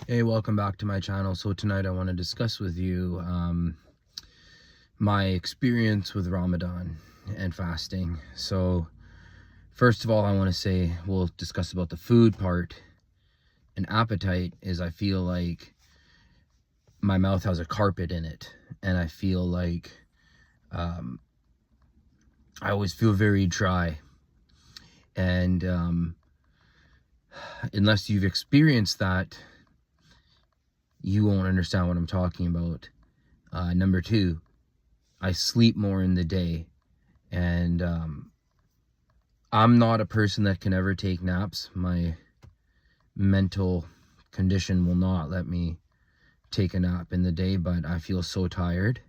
Hey, welcome back to my channel. So tonight I want to discuss with you my experience with Ramadan and fasting. So first of all, I want to say we'll discuss about the food part. And appetite is I feel like my mouth has a carpet in it, and I feel like I always feel very dry. And unless you've experienced that, you won't understand what I'm talking about. Number two, I sleep more in the day, and I'm not a person that can ever take naps. My mental condition will not let me take a nap in the day, but I feel so tired.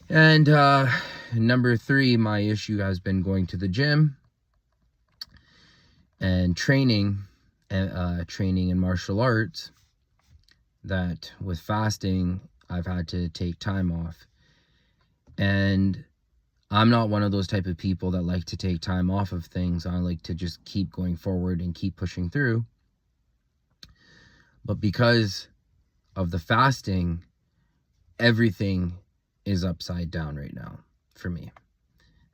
And number three, my issue has been going to the gym and training in martial arts, that with fasting I've had to take time off. And I'm not one of those type of people that like to take time off of things. I like to just keep going forward and keep pushing through. But because of the fasting, everything is upside down right now for me.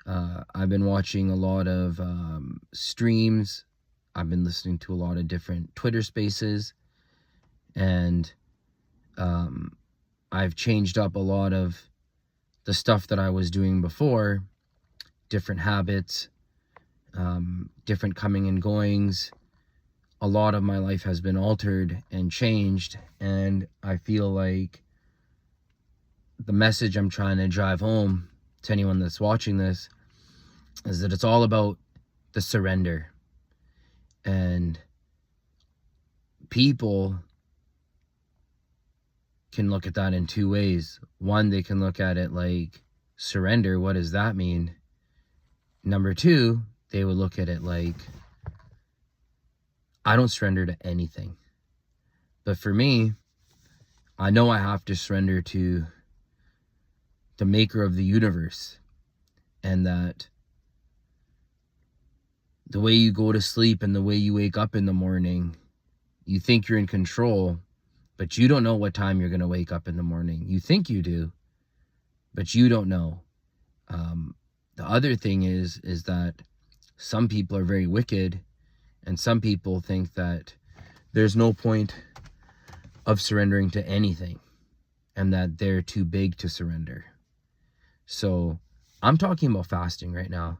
I've been watching a lot of streams. I've been listening to a lot of different Twitter spaces. And I've changed up a lot of the stuff that I was doing before, different habits, different coming and goings. A lot of my life has been altered and changed, and I feel like the message I'm trying to drive home to anyone that's watching this is that it's all about the surrender. And people can look at that in two ways. One, they can look at it like, surrender, what does that mean? Number two, they would look at it like, I don't surrender to anything. But for me, I know I have to surrender to the maker of the universe, and that the way you go to sleep and the way you wake up in the morning, you think you're in control, but you don't know what time you're going to wake up in the morning. You think you do, but you don't know. The other thing is that some people are very wicked, and some people think that there's no point of surrendering to anything, and that they're too big to surrender. So I'm talking about fasting right now,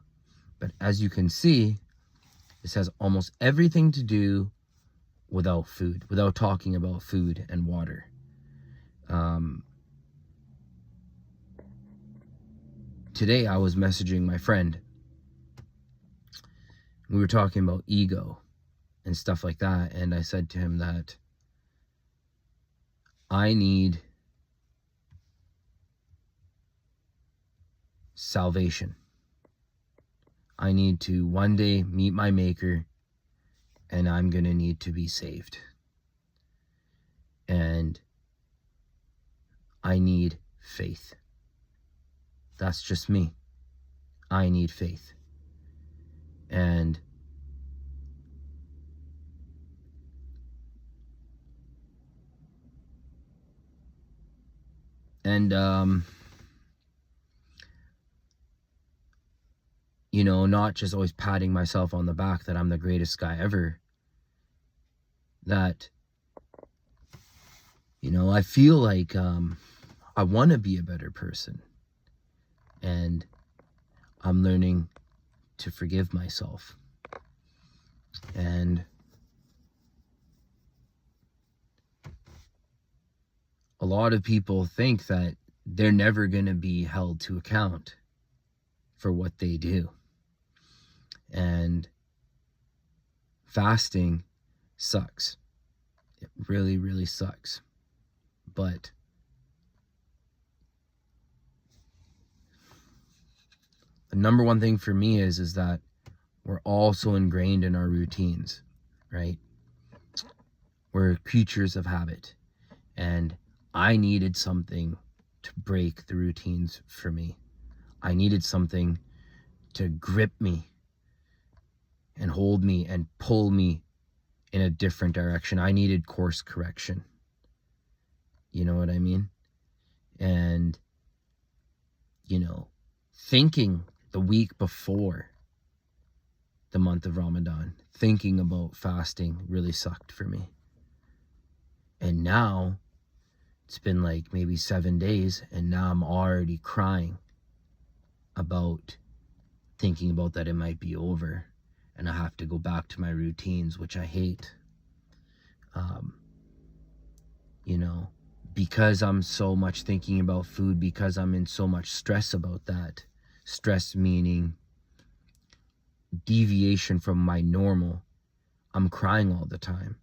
but as you can see, this has almost everything to do without food, without talking about food and water. Today I was messaging my friend. We were talking about ego and stuff like that, and I said to him that I need salvation. I need to one day meet my maker, and I'm going to need to be saved. And I need faith. That's just me. I need faith. And you know, not just always patting myself on the back that I'm the greatest guy ever. That, you know, I feel like I want to be a better person. And I'm learning to forgive myself. And a lot of people think that they're never going to be held to account for what they do. And fasting sucks. It really, really sucks. But the number one thing for me is that we're all so ingrained in our routines, right? We're creatures of habit. And I needed something to break the routines for me. I needed something to grip me and hold me and pull me in a different direction. I needed course correction. You know what I mean? And, you know, thinking the week before the month of Ramadan, thinking about fasting really sucked for me. And now it's been like maybe 7 days, and now I'm already crying about thinking about that it might be over and I have to go back to my routines, which I hate. You know, because I'm so much thinking about food, because I'm in so much stress about that. Stress meaning deviation from my normal. I'm crying all the time.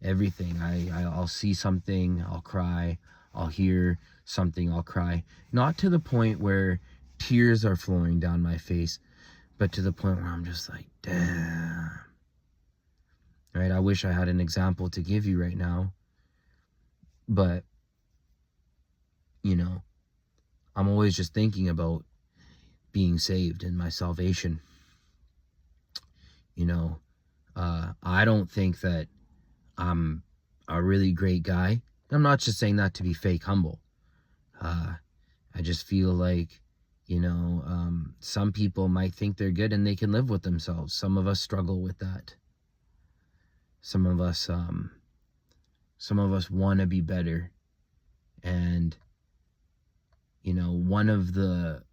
Everything. I'll see something, I'll cry. I'll hear something, I'll cry. Not to the point where tears are flowing down my face, but to the point where I'm just like, damn. Right? I wish I had an example to give you right now. But, you know, I'm always just thinking about being saved and my salvation. You know, I don't think that I'm a really great guy. I'm not just saying that to be fake humble. I just feel like, you know, some people might think they're good and they can live with themselves. Some of us struggle with that. Some of us want to be better. And, you know, one of the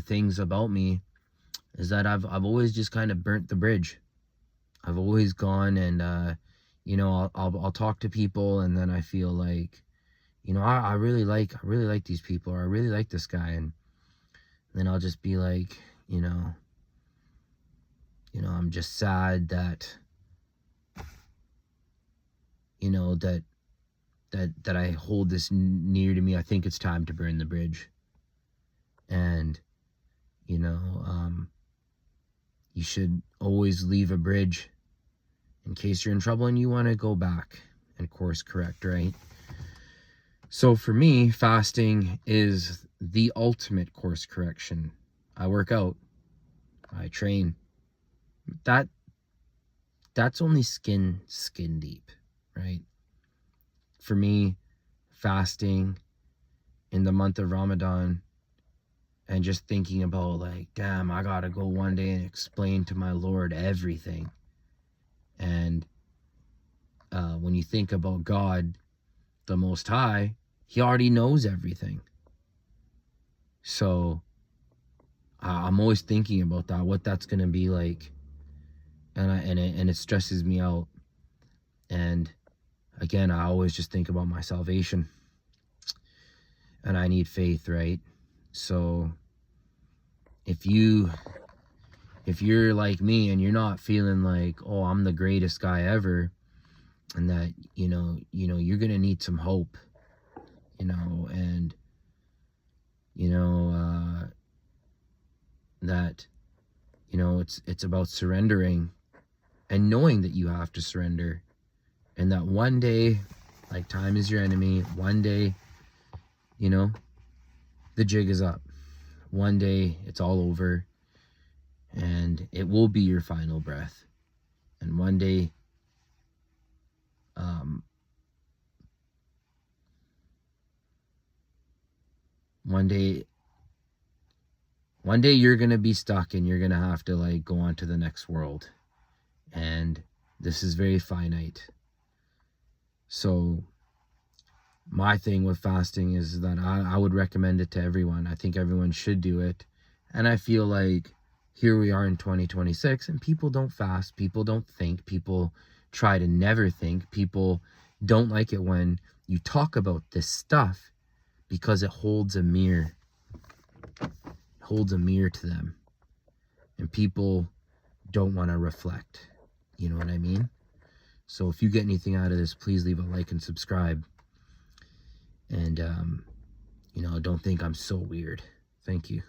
things about me is that I've always just kind of burnt the bridge. I've always gone and, you know, I'll talk to people, and then I feel like, you know, I really like these people, or I really like this guy, and then I'll just be like, you know, I'm just sad that, you know, that I hold this near to me. I think it's time to burn the bridge. And, you know, you should always leave a bridge in case you're in trouble and you want to go back and course correct, right? So for me, fasting is the ultimate course correction. I work out, I train. That's only skin deep, right? For me, fasting in the month of Ramadan and just thinking about like, damn, I gotta go one day and explain to my Lord everything. And when you think about God, the Most High, He already knows everything. So I'm always thinking about that, what that's gonna be like, and it stresses me out. And again, I always just think about my salvation, and I need faith, right? So if you're like me and you're not feeling like, oh, I'm the greatest guy ever, and that, you know, you're going to need some hope, you know, and, you know, that, you know, it's about surrendering and knowing that you have to surrender, and that one day, like, time is your enemy. One day, you know, the jig is up. One day it's all over, and it will be your final breath. And one day, one day you're gonna be stuck, and you're gonna have to like go on to the next world, and this is very finite. So my thing with fasting is that I would recommend it to everyone. I think everyone should do it. And I feel like here we are in 2026, and people don't fast, people don't think, people try to never think, people don't like it when you talk about this stuff, because it holds a mirror. It holds a mirror to them. And people don't want to reflect. You know what I mean? So if you get anything out of this, please leave a like and subscribe. And, you know, don't think I'm so weird. Thank you.